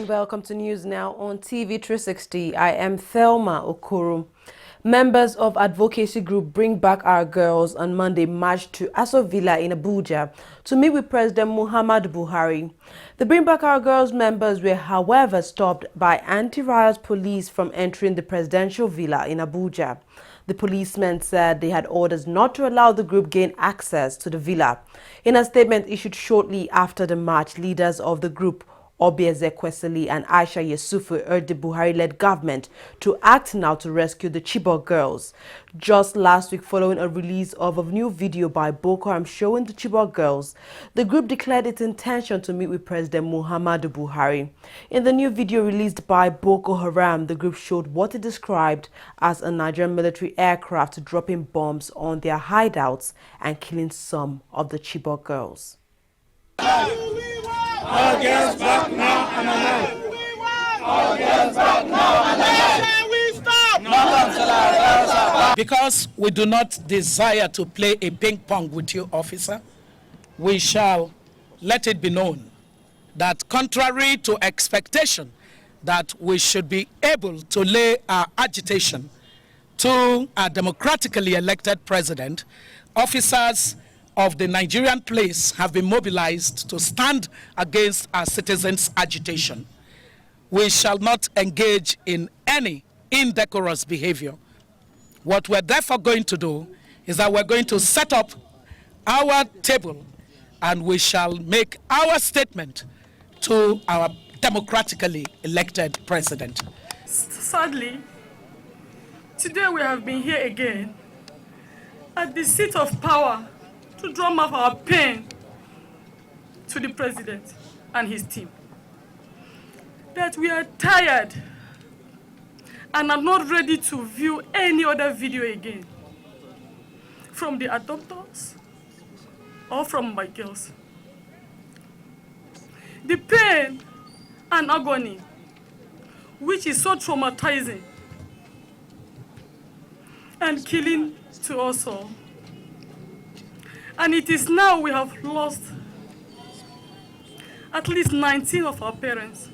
And welcome to News Now on TV360. I am Thelma Okoro. Members of advocacy group Bring Back Our Girls on Monday marched to Aso Villa in Abuja to meet with President Muhammadu Buhari. The Bring Back Our Girls members were, however, stopped by anti-riot police from entering the presidential villa in Abuja. The policemen said they had orders not to allow the group gain access to the villa. In a statement issued shortly after the march, leaders of the group Obieze Kwesili and Aisha Yesufu urged the Buhari-led government to act now to rescue the Chibok girls. Just last week, following a release of a new video by Boko Haram showing the Chibok girls, the group declared its intention to meet with President Muhammadu Buhari. In the new video released by Boko Haram, the group showed what it described as a Nigerian military aircraft dropping bombs on their hideouts and killing some of the Chibok girls. All girls back now and alive. All girls back now and alive. We stop. Not until our girls are back. Because we do not desire to play a ping pong with you, officer, we shall let it be known that contrary to expectation that we should be able to lay our agitation to a democratically elected president, officers of the Nigerian police have been mobilized to stand against our citizens' agitation. We shall not engage in any indecorous behavior. What we're therefore going to do is that we're going to set up our table and we shall make our statement to our democratically elected president. Sadly, today we have been here again at the seat of power to drum up our pain to the president and his team. That we are tired and are not ready to view any other video again from the adopters or from my girls. The pain and agony, which is so traumatizing and killing to us all. And it is now we have lost at least 19 of our parents,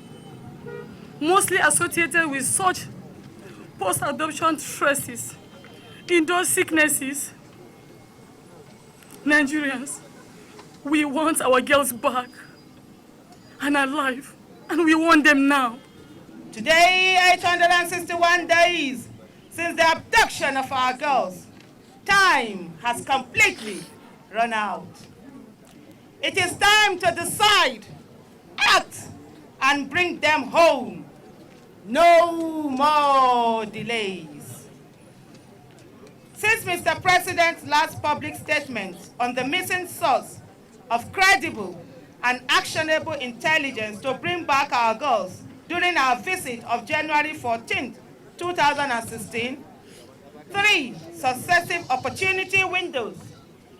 mostly associated with such post-adoption stresses, indoor sicknesses. Nigerians, we want our girls back and alive, and we want them now. Today, 861 days since the abduction of our girls, time has completely run out. It is time to decide, act, and bring them home. No more delays. Since Mr. President's last public statement on the missing source of credible and actionable intelligence to bring back our girls during our visit of January 14, 2016, 3 successive opportunity windows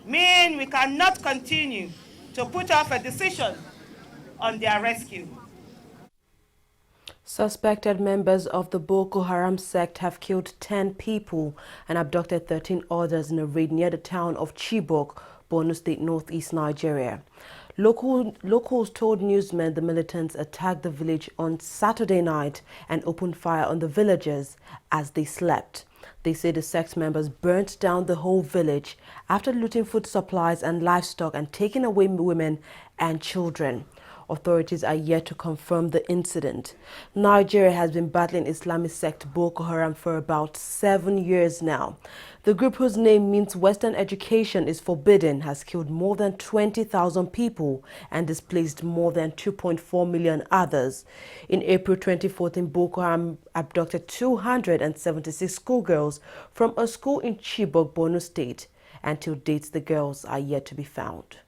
mean we cannot continue to put off a decision on their rescue. Suspected members of the Boko Haram sect have killed 10 people and abducted 13 others in a raid near the town of Chibok, Borno State, northeast Nigeria. Locals told newsmen the militants attacked the village on Saturday night and opened fire on the villagers as they slept. They say the sect members burnt down the whole village after looting food supplies and livestock and taking away women and children. Authorities are yet to confirm the incident. Nigeria has been battling Islamic sect Boko Haram for about 7 years now. The group, whose name means Western education is forbidden, has killed more than 20,000 people and displaced more than 2.4 million others. In April 2014, Boko Haram abducted 276 schoolgirls from a school in Chibok, Borno State. Until date, the girls are yet to be found.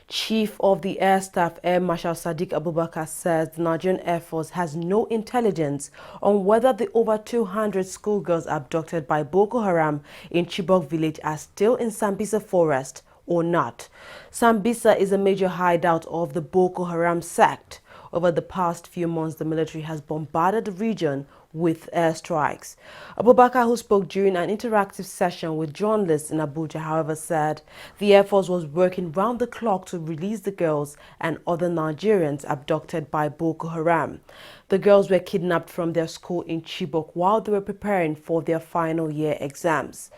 Chief of the Air Staff, Air Marshal Sadiq Abubakar, says the Nigerian Air Force has no intelligence on whether the over 200 schoolgirls abducted by Boko Haram in Chibok village are still in Sambisa forest or not. Sambisa is a major hideout of the Boko Haram sect. Over the past few months, the military has bombarded the region with airstrikes. Abubakar, who spoke during an interactive session with journalists in Abuja, however, said the Air Force was working round the clock to release the girls and other Nigerians abducted by Boko Haram. The girls were kidnapped from their school in Chibok while they were preparing for their final year exams.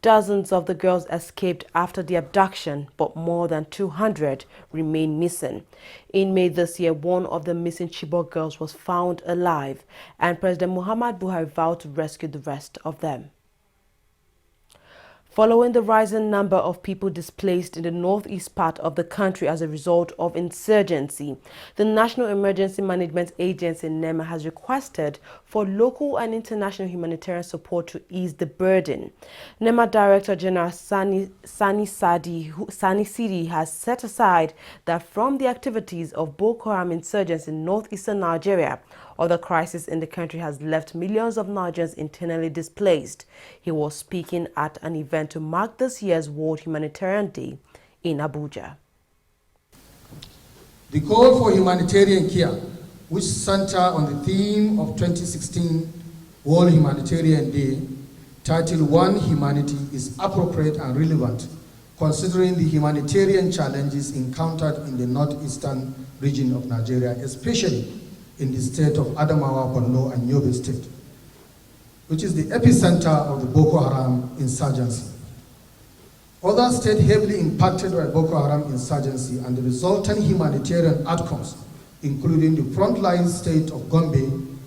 Dozens of the girls escaped after the abduction, but more than 200 remain missing. In May this year, one of the missing Chibok girls was found alive, and President Muhammad Buhari vowed to rescue the rest of them. Following the rising number of people displaced in the northeast part of the country as a result of insurgency, the National Emergency Management Agency NEMA has requested for local and international humanitarian support to ease the burden. NEMA Director General Sani Sidi has set aside that from the activities of Boko Haram insurgents in northeastern Nigeria, other crisis in the country has left millions of Nigerians internally displaced. He was speaking at an event to mark this year's World Humanitarian Day in Abuja. The call for humanitarian care, which center on the theme of 2016 World Humanitarian Day, titled One Humanity, is appropriate and relevant, considering the humanitarian challenges encountered in the northeastern region of Nigeria, especially in the state of Adamawa, Borno, and Yobe State, which is the epicenter of the Boko Haram insurgency. Other states heavily impacted by Boko Haram insurgency and the resultant humanitarian outcomes, including the frontline state of Gombe,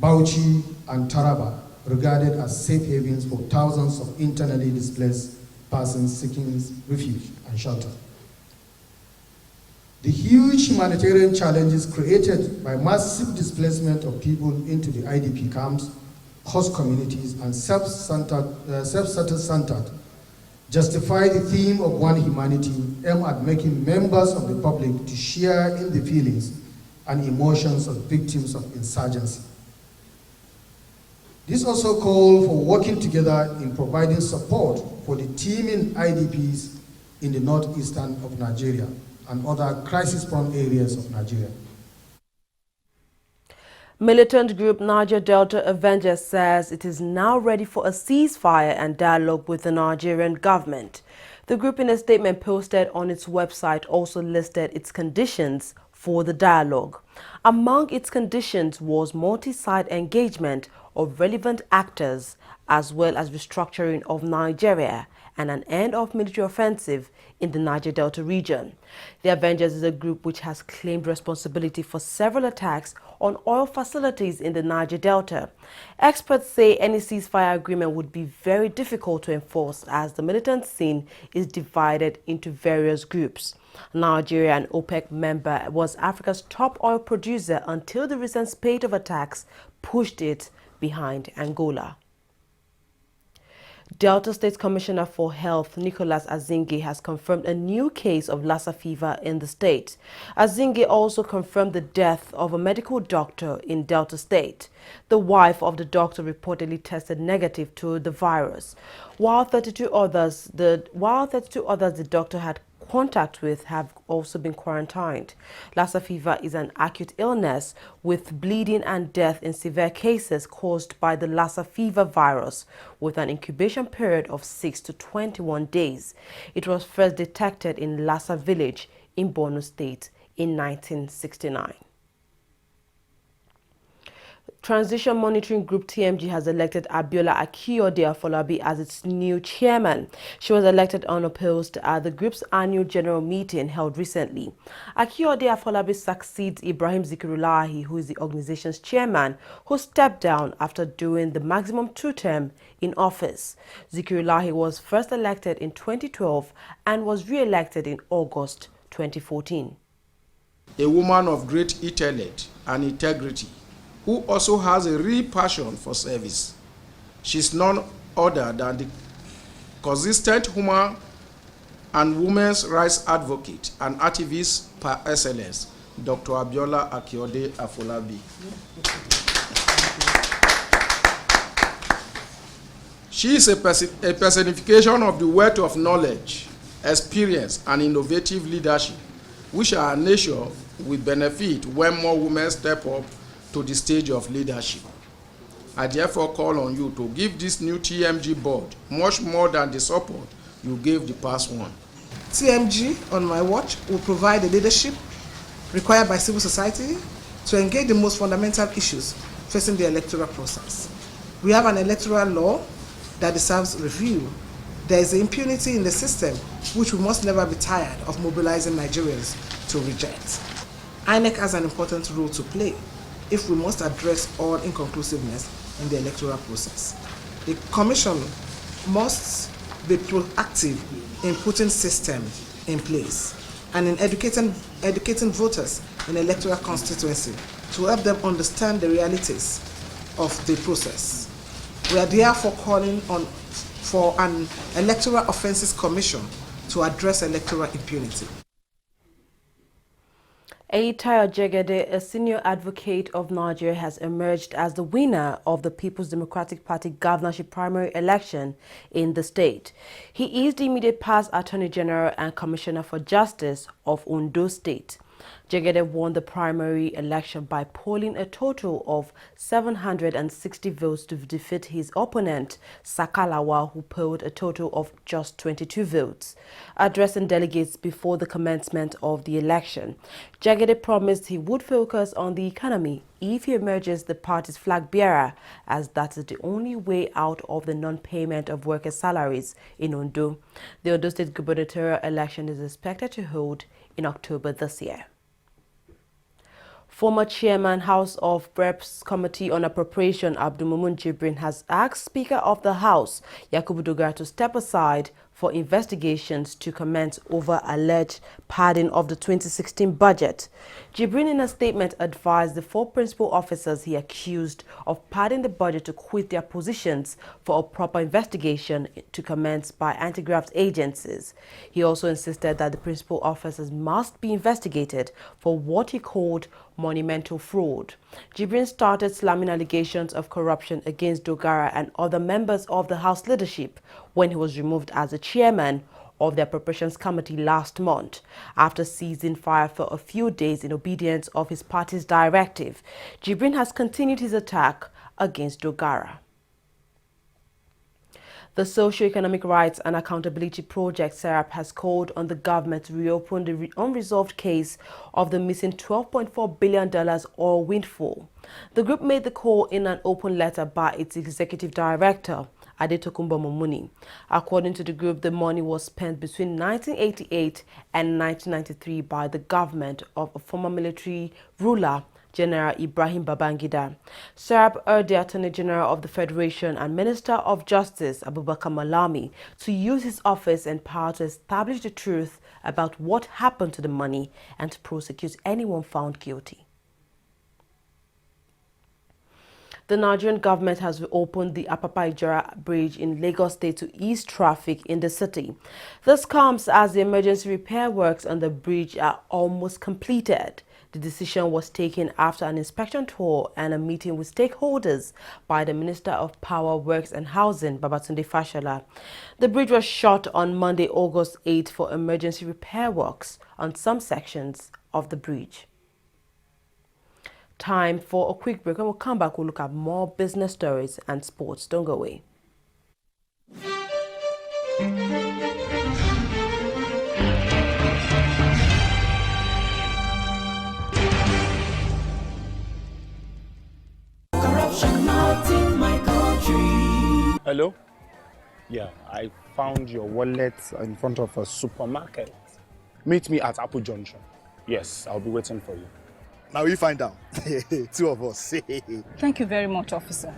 Bauchi, and Taraba, regarded as safe havens for thousands of internally displaced persons seeking refuge and shelter. The huge humanitarian challenges created by massive displacement of people into the IDP camps, host communities, and self-centered justify the theme of One Humanity, aimed at making members of the public to share in the feelings and emotions of victims of insurgency. This also calls for working together in providing support for the teeming IDPs in the northeastern of Nigeria and other crisis-prone areas of Nigeria. Militant group Niger Delta Avengers says it is now ready for a ceasefire and dialogue with the Nigerian government. The group, in a statement posted on its website, also listed its conditions for the dialogue. Among its conditions was multi-side engagement of relevant actors, as well as restructuring of Nigeria and an end of military offensive in the Niger Delta region. The Avengers is a group which has claimed responsibility for several attacks on oil facilities in the Niger Delta. Experts say any ceasefire agreement would be very difficult to enforce as the militant scene is divided into various groups. Nigeria, an OPEC member, was Africa's top oil producer until the recent spate of attacks pushed it behind Angola. Delta State Commissioner for Health, Nicholas Azinge, has confirmed a new case of Lassa fever in the state. Azinge also confirmed the death of a medical doctor in Delta State. The wife of the doctor reportedly tested negative to the virus, while 32 others the doctor had contact with have also been quarantined. Lassa fever is an acute illness with bleeding and death in severe cases caused by the Lassa fever virus, with an incubation period of 6 to 21 days. It was first detected in Lassa village in Borno State in 1969. Transition Monitoring Group TMG has elected Abiola Akiyode Afolabi as its new chairman. She was elected unopposed at the group's annual general meeting held recently. Akiyode Afolabi succeeds Ibrahim Zikirullahi, who is the organization's chairman, who stepped down after doing the maximum 2 terms in office. Zikirullahi was first elected in 2012 and was re-elected in August 2014. A woman of great intellect and integrity, who also has a real passion for service. She's none other than the consistent human and women's rights advocate and activist par excellence, Dr. Abiola Akiyode Afolabi. She is a personification of the wealth of knowledge, experience, and innovative leadership, which our nation will benefit when more women step up to the stage of leadership. I therefore call on you to give this new TMG board much more than the support you gave the past one. TMG, on my watch, will provide the leadership required by civil society to engage the most fundamental issues facing the electoral process. We have an electoral law that deserves review. There is impunity in the system, which we must never be tired of mobilizing Nigerians to reject. INEC has an important role to play if we must address all inconclusiveness in the electoral process. The Commission must be proactive in putting systems in place and in educating voters in electoral constituency to help them understand the realities of the process. We are therefore calling on for an Electoral Offences Commission to address electoral impunity. Tayo Jegede, a senior advocate of Nigeria, has emerged as the winner of the People's Democratic Party governorship primary election in the state. He is the immediate past Attorney General and Commissioner for Justice of Ondo State. Jegede won the primary election by polling a total of 760 votes to defeat his opponent, Sakalawa, who polled a total of just 22 votes. Addressing delegates before the commencement of the election, Jegede promised he would focus on the economy if he emerges the party's flag bearer, as that is the only way out of the non-payment of workers' salaries in Ondo. The Ondo State gubernatorial election is expected to hold in October this year. Former Chairman House of Reps Committee on Appropriation Abdulmumun Jibrin has asked Speaker of the House Yakubu Dogara to step aside for investigations to commence over alleged padding of the 2016 budget. Jibrin, in a statement, advised the 4 principal officers he accused of padding the budget to quit their positions for a proper investigation to commence by anti-graft agencies. He also insisted that the principal officers must be investigated for what he called monumental fraud. Jibrin started slamming allegations of corruption against Dogara and other members of the House leadership when he was removed as the chairman of the Appropriations Committee last month, after ceasing fire for a few days in obedience of his party's directive. Jibrin has continued his attack against Dogara. The Socio-Economic Rights and Accountability Project, SERAP, has called on the government to reopen the unresolved case of the missing $12.4 billion oil windfall. The group made the call in an open letter by its executive director, Adetokunbo Momuni. According to the group, the money was spent between 1988 and 1993 by the government of a former military ruler, General Ibrahim Babangida. SERAP urged the Attorney General of the Federation and Minister of Justice, Abubakar Malami, to use his office and power to establish the truth about what happened to the money and to prosecute anyone found guilty. The Nigerian government has reopened the Apapa Ijora Bridge in Lagos State to ease traffic in the city. This comes as the emergency repair works on the bridge are almost completed. The decision was taken after an inspection tour and a meeting with stakeholders by the Minister of Power, Works and Housing, Babatunde Fashola. The bridge was shut on Monday, August 8 for emergency repair works on some sections of the bridge. Time for a quick break, and we'll come back. We'll look at more business stories and sports. Don't go away. Corruption not in my country. Hello? Yeah, I found your wallet in front of a supermarket. Meet me at Apple Junction. Yes, I'll be waiting for you. Now we find out. 2 of us. Thank you very much, officer.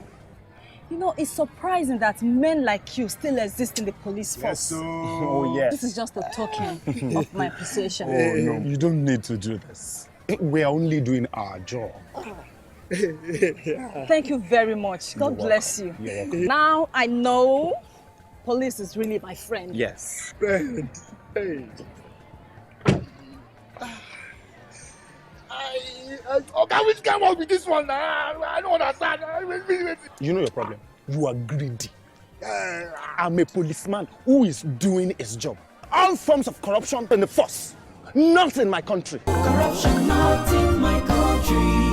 You know, it's surprising that men like you still exist in the police force. Yes, so... Oh, yes. This is just a token of my appreciation. Oh, no, you don't need to do this. We are only doing our job. Thank you very much. God bless you. You're welcome. Now I know police is really my friend. Yes. Friend. Hey. Which came up with this one? I don't understand. You know your problem. You are greedy. I'm a policeman who is doing his job. All forms of corruption in the force. Not in my country. Corruption not in my country.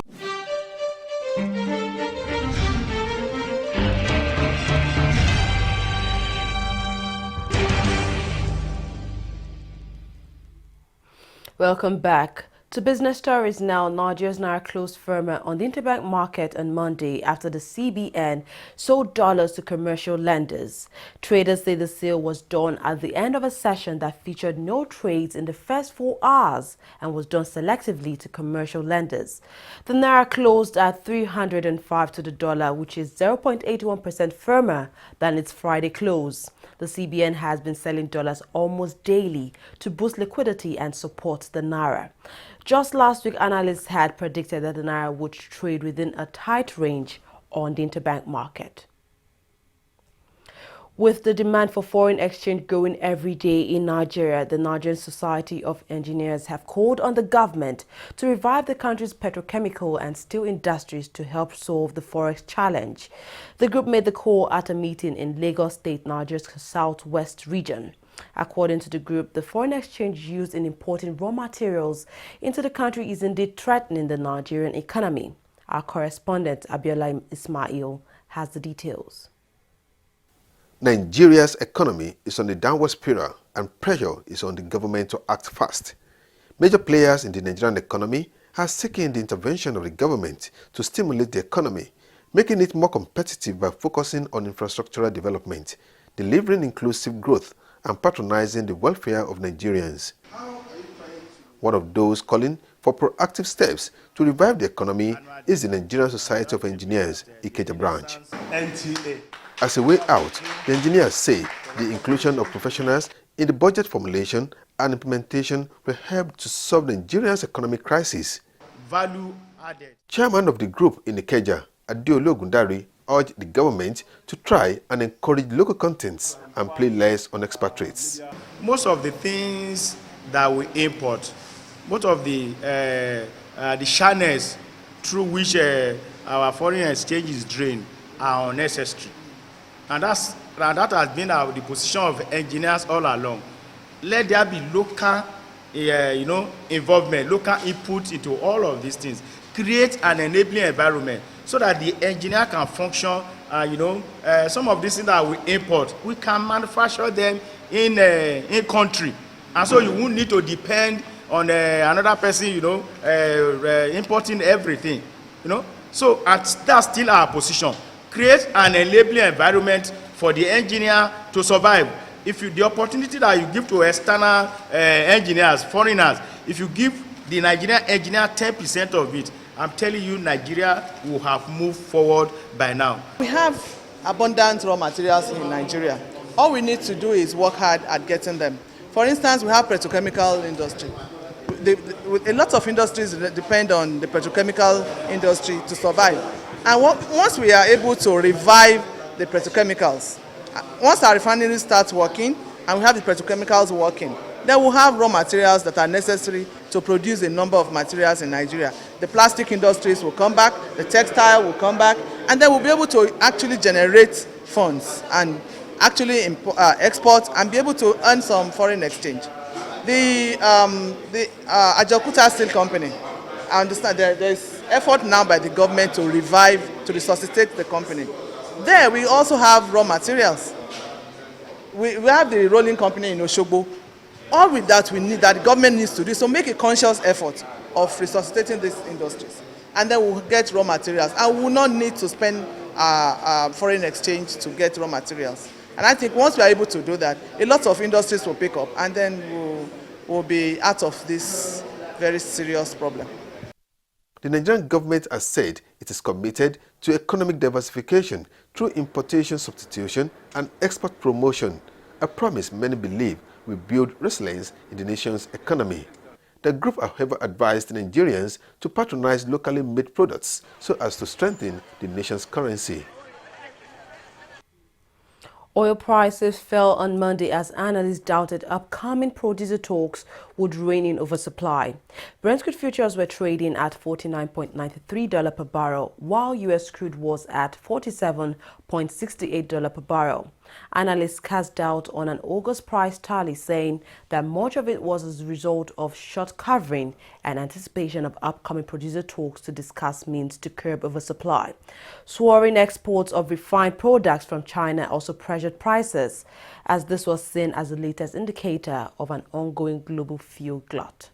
Welcome back. To business stories now. Nigeria's naira closed firmer on the interbank market on Monday after the CBN sold dollars to commercial lenders. Traders say the sale was done at the end of a session that featured no trades in the first 4 hours and was done selectively to commercial lenders. The naira closed at 305 to the dollar, which is 0.81% firmer than its Friday close. The CBN has been selling dollars almost daily to boost liquidity and support the naira. Just last week, analysts had predicted that the naira would trade within a tight range on the interbank market. With the demand for foreign exchange growing every day in Nigeria, the Nigerian Society of Engineers have called on the government to revive the country's petrochemical and steel industries to help solve the forex challenge. The group made the call at a meeting in Lagos State, Nigeria's southwest region. According to the group, the foreign exchange used in importing raw materials into the country is indeed threatening the Nigerian economy. Our correspondent, Abiola Ismail, has the details. Nigeria's economy is on the downward spiral and pressure is on the government to act fast. Major players in the Nigerian economy are seeking the intervention of the government to stimulate the economy, making it more competitive by focusing on infrastructural development, delivering inclusive growth, and patronizing the welfare of Nigerians. One of those calling for proactive steps to revive the economy is the Nigerian Society of Engineers, Ikeja branch. As a way out, the engineers say the inclusion of professionals in the budget formulation and implementation will help to solve Nigeria's economic crisis. Value added. Chairman of the group in Ikeja, Adeolu Ogundari, urged the government to try and encourage local contents and play less on expatriates. Most of the things that we import, most of the channels through which our foreign exchange is drained are unnecessary. And that has been the position of engineers all along. Let there be local involvement, local input into all of these things. Create an enabling environment so that the engineer can function. Some of these things that we import, we can manufacture them in country, and so you won't need to depend on another person, importing everything. So that's still our position. Create an enabling environment for the engineer to survive. If the opportunity that you give to external engineers, foreigners, if you give the Nigerian engineer 10% of it, I'm telling you, Nigeria will have moved forward by now. We have abundant raw materials in Nigeria. All we need to do is work hard at getting them. For instance, we have petrochemical industry. A lot of industries depend on the petrochemical industry to survive. And once we are able to revive the petrochemicals, once our refineries start working and we have the petrochemicals working, then we'll have raw materials that are necessary to produce a number of materials in Nigeria. The plastic industries will come back, the textile will come back, and then we'll be able to actually generate funds and actually export and be able to earn some foreign exchange. The Ajaokuta Steel Company, I understand there's effort now by the government to revive, to resuscitate the company. There we also have raw materials. We have the rolling company in Oshogbo. All with that we need, that the government needs to do, so make a conscious effort of resuscitating these industries. And then we'll get raw materials. And we will not need to spend foreign exchange to get raw materials. And I think once we are able to do that, a lot of industries will pick up, and then we'll be out of this very serious problem. The Nigerian government has said it is committed to economic diversification through importation substitution and export promotion, a promise many believe will build resilience in the nation's economy. The group, however, advised Nigerians to patronize locally made products so as to strengthen the nation's currency. Oil prices fell on Monday as analysts doubted upcoming producer talks would rein in oversupply. Brent crude futures were trading at $49.93 per barrel, while U.S. crude was at $47.68 per barrel. Analysts cast doubt on an August price tally, saying that much of it was as a result of short covering and anticipation of upcoming producer talks to discuss means to curb oversupply. Soaring exports of refined products from China also pressured prices, as this was seen as the latest indicator of an ongoing global fuel glut.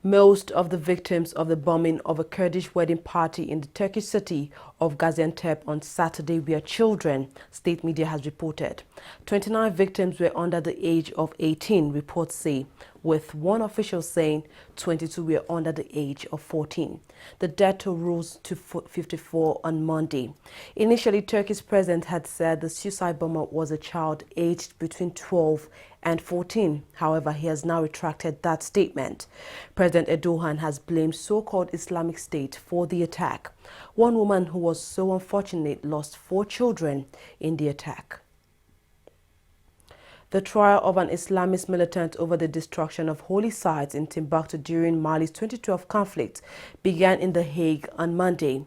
Most of the victims of the bombing of a Kurdish wedding party in the Turkish city of Gaziantep on Saturday were children, state media has reported. 29 victims were under the age of 18, reports say, with one official saying 22 were under the age of 14. The death toll rose to 54 on Monday. Initially, Turkey's president had said the suicide bomber was a child aged between 12 and 14. However, he has now retracted that statement. President Erdogan has blamed so-called Islamic State for the attack. One woman who was so unfortunate lost 4 children in the attack. The trial of an Islamist militant over the destruction of holy sites in Timbuktu during Mali's 2012 conflict began in The Hague on Monday.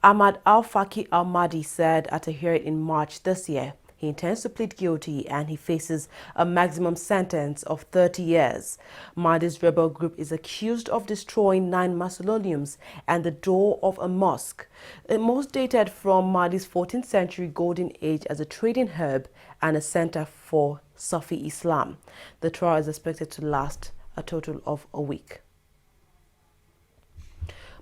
Ahmad Al-Faki Al-Mahdi said at a hearing in March this year he intends to plead guilty and he faces a maximum sentence of 30 years. Mahdi's rebel group is accused of destroying 9 mausoleums and the door of a mosque, the most dated from Mahdi's 14th century golden age as a trading hub and a center for Sufi Islam. The trial is expected to last a total of a week.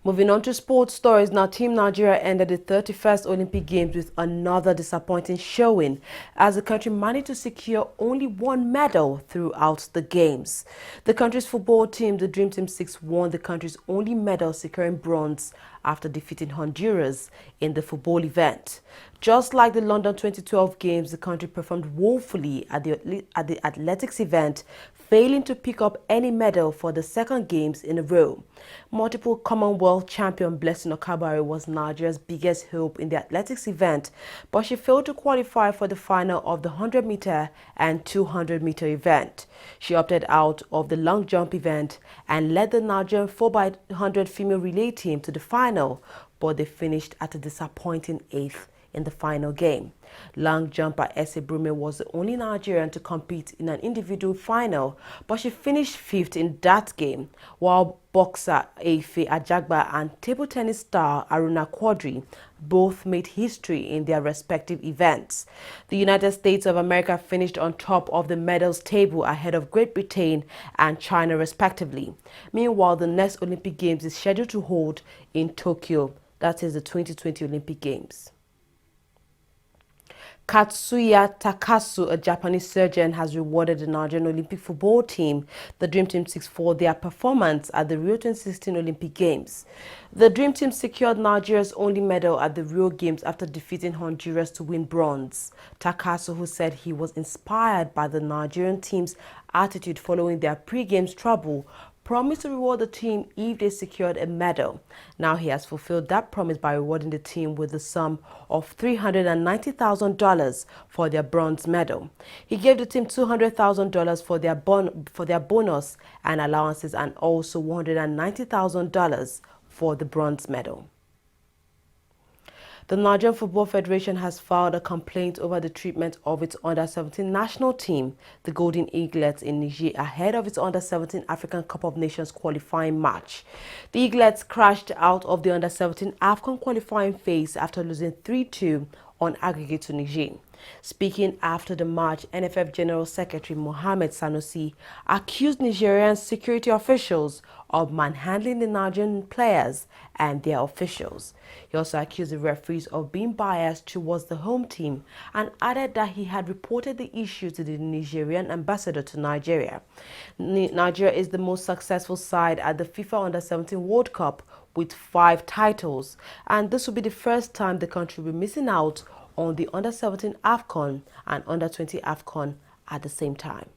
Moving on to sports stories now, Team Nigeria ended the 31st Olympic Games with another disappointing showing as the country managed to secure only 1 medal throughout the Games. The country's football team, the Dream Team 6, won the country's only medal, securing bronze after defeating Honduras in the football event. Just like the London 2012 Games, the country performed woefully at the athletics event, failing to pick up any medal for the second Games in a row. Multiple Commonwealth champion Blessing Okabari was Nigeria's biggest hope in the athletics event, but she failed to qualify for the final of the 100-meter and 200-meter event. She opted out of the long jump event and led the Nigerian 4x100 female relay team to the final, but they finished at a disappointing 8th in the final game. Long jumper Ese Brume was the only Nigerian to compete in an individual final, but she finished 5th in that game, while boxer Efe Ajagba and table tennis star Aruna Quadri both made history in their respective events. The United States of America finished on top of the medals table ahead of Great Britain and China respectively. Meanwhile, the next Olympic Games is scheduled to hold in Tokyo, that is the 2020 Olympic Games. Katsuya Takasu, a Japanese surgeon, has rewarded the Nigerian Olympic football team, the Dream Team 6, for their performance at the Rio 2016 Olympic Games. The Dream Team secured Nigeria's only medal at the Rio Games after defeating Honduras to win bronze. Takasu, who said he was inspired by the Nigerian team's attitude following their pre-games trouble, promised to reward the team if they secured a medal. Now he has fulfilled that promise by rewarding the team with the sum of $390,000 for their bronze medal. He gave the team $200,000 for their bonus and allowances and also $190,000 for the bronze medal. The Nigerian Football Federation has filed a complaint over the treatment of its under-17 national team, the Golden Eaglets, in Niger ahead of its under-17 African Cup of Nations qualifying match. The Eaglets crashed out of the under-17 AFCON qualifying phase after losing 3-2 on aggregate to Niger. Speaking after the match, NFF General Secretary Mohamed Sanusi accused Nigerian security officials of manhandling the Nigerian players and their officials. He also accused the referees of being biased towards the home team and added that he had reported the issue to the Nigerian ambassador to Nigeria. Nigeria is the most successful side at the FIFA Under-17 World Cup with 5 titles, and this will be the first time the country will be missing out on the Under-17 AFCON and Under-20 AFCON at the same time.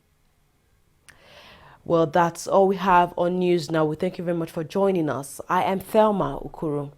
Well, that's all we have on news now. We thank you very much for joining us. I am Thelma Ukuru.